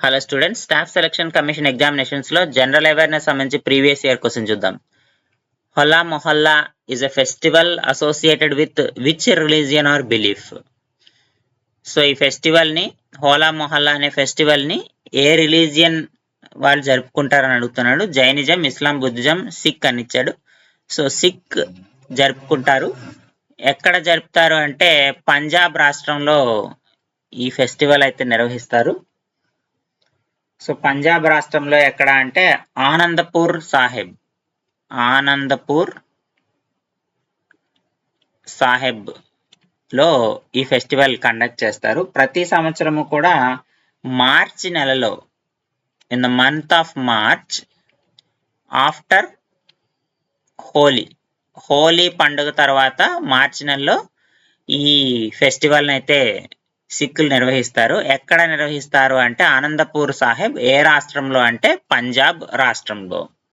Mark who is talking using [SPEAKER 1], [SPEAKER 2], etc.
[SPEAKER 1] Hello students, staff selection commission examinations లో general awareness సంబంధించి previous year question చూద్దాం. హోలా మొహల్లా is a festival associated with which religion or belief? So ఈ festival ని, హోలా మొహల్లా అనే festival ని ఏ religion వాళ్ళు జరుపుకుంటారని అడుగుతున్నాడు. జైనిజం, ఇస్లాం, బుద్ధిజం, సిక్ అని ఇచ్చాడు. సో సిక్ జరుపుకుంటారు. ఎక్కడ జరుపుతారు అంటే పంజాబ్ రాష్ట్రంలో ఈ ఫెస్టివల్ అయితే నిర్వహిస్తారు. సో పంజాబ్ రాష్ట్రంలో ఎక్కడ అంటే ఆనందపూర్ సాహెబ్ లో ఈ ఫెస్టివల్ కండక్ట్ చేస్తారు. ప్రతి సంవత్సరము కూడా మార్చి నెలలో, in the month of March after Holi పండుగ తర్వాత మార్చి నెలలో ఈ ఫెస్టివల్ అయితే సిక్కులు నిర్వహిస్తారు. ఎక్కడ నిర్వహిస్తారు అంటే ఆనందపూర్ సాహెబ్. ఏ రాష్ట్రంలో అంటే పంజాబ్ రాష్ట్రంలో.